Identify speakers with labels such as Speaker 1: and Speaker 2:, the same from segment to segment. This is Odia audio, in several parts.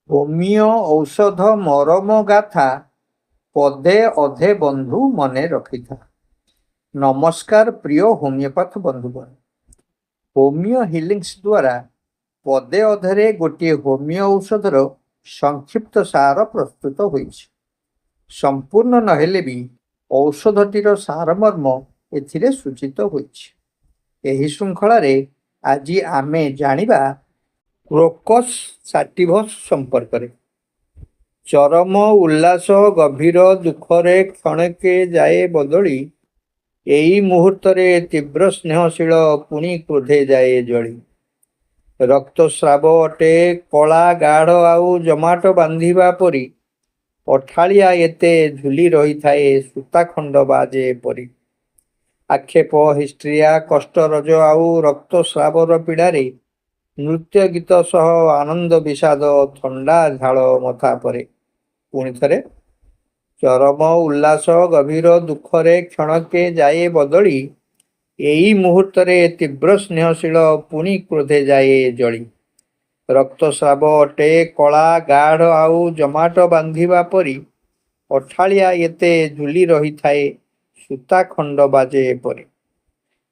Speaker 1: ହୋମିଓ ଔଷଧ ମରମ ଗାଥା ପଦେ ଅଧେ ବନ୍ଧୁ ମନେ ରଖିଥା। ନମସ୍କାର ପ୍ରିୟ ହୋମିଓପାଥ ବନ୍ଧୁଗଣ। ହୋମିଓ ହିଲିଂସ୍ ଦ୍ୱାରା ପଦେ ଅଧେରେ ଗୋଟିଏ ହୋମିଓ ଔଷଧର ସଂକ୍ଷିପ୍ତ ସାର ପ୍ରସ୍ତୁତ ହୋଇଛି। ସମ୍ପୂର୍ଣ୍ଣ ନହେଲେ ବି ଔଷଧଟିର ସାରମର୍ମ ଏଥିରେ ସୂଚିତ ହୋଇଛି। ଏହି ଶୃଙ୍ଖଳାରେ ଆଜି ଆମେ ଜାଣିବା କ୍ରୋକସ୍ ସାଟିଭସ୍ ସମ୍ପର୍କରେ। ଚରମ ଉଲ୍ଲାସ ଗଭୀର ଦୁଃଖରେ କ୍ଷଣକେ ଯାଏ ବଦଳି, ଏଇ ମୁହୂର୍ତ୍ତରେ ତୀବ୍ର ସ୍ନେହଶୀଳ ପୁଣି କ୍ରୋଧେ ଯାଏ ଜଳି। ରକ୍ତସ୍ରାବ ଅଟେ କଳା ଗାଢ଼ ଆଉ ଜମାଟ ବାନ୍ଧିବା ପରି, ଅଠାଳିଆ ଏତେ ଝୁଲି ରହିଥାଏ ସୂତାଖଣ୍ଡ ବାଜେ ପରି। ଆକ୍ଷେପ ହିଷ୍ଟ୍ରିଆ କଷ୍ଟରଜ ଆଉ ରକ୍ତସ୍ରାବର ପୀଡ଼ାରେ ନୃତ୍ୟ ଗୀତ ସହ ଆନନ୍ଦ ବିଷାଦ ଥଣ୍ଡା ଝାଳ ମଥା ପରେ। ପୁଣି ଥରେ, ଚରମ ଉଲ୍ଲାସ ଗଭୀର ଦୁଃଖରେ କ୍ଷଣକେ ଯାଏ ବଦଳି, ଏଇ ମୁହୂର୍ତ୍ତରେ ତୀବ୍ର ସ୍ନେହଶୀଳ ପୁଣି କ୍ରୋଧେ ଯାଏ ଜଳି। ରକ୍ତସ୍ରାବ ଅଟେ କଳା ଗାଢ଼ ଆଉ ଜମାଟ ବାନ୍ଧିବା ପରି, ଅଠାଳିଆ ଏତେ ଝୁଲି ରହିଥାଏ ସୂତାଖଣ୍ଡ ବାଜେ ପରି।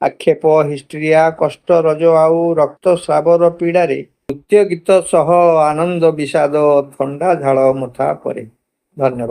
Speaker 1: ଆକ୍ଷେପ ହିଷ୍ଟ୍ରିଆ କଷ୍ଟରଜ ଆଉ ରକ୍ତସ୍ରାବର ପୀଡ଼ାରେ ନୃତ୍ୟ ଗୀତ ସହ ଆନନ୍ଦ ବିଷାଦ ଥଣ୍ଡା ଝାଳ ମଥା ପରେ। ଧନ୍ୟବାଦ।